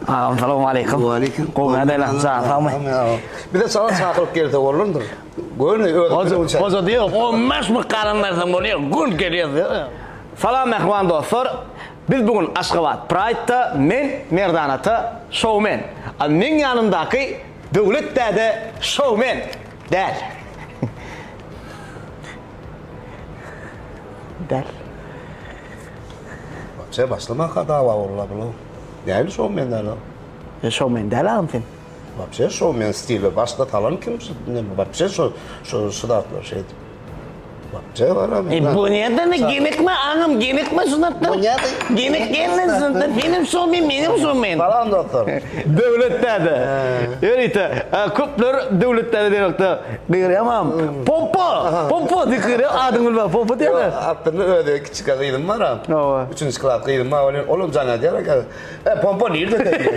Assalamu alaikum. Wa alaikum. Qo'yma deylar, sağ Bir de sana çağırıp geldi oğlumdur. Ozo diyor, 15 mi qarindaşım oluyor, gün geliyor. Salam mehman dostlar. Biz bugün Aşgabat Pride'da men Merdanat'a showman. Men yanımdaki devlet dede showman. Del. Del. Şey başlama kadar var oğlum. Yani showmanlar da. Showman del alım sen. Вообще showman stili başta talan kimse ne вообще şu sıdatlar şey. Вообще var ama. Bu nereden gimmick mi anım gimmick mi sunattın? Bu nerede? Gimmick gelmesin. Benim showman. Falan doktor. Devletlerde. Öyle köpler devletlerde diyorlar. Diyemem. Pompa diyor. Adını bilmem. Pompa diyor. Attığını öyle küçük kıydım var ha. Evet. Üçüncü kıydım var. Oğlum canına diyor ki pompa nerede?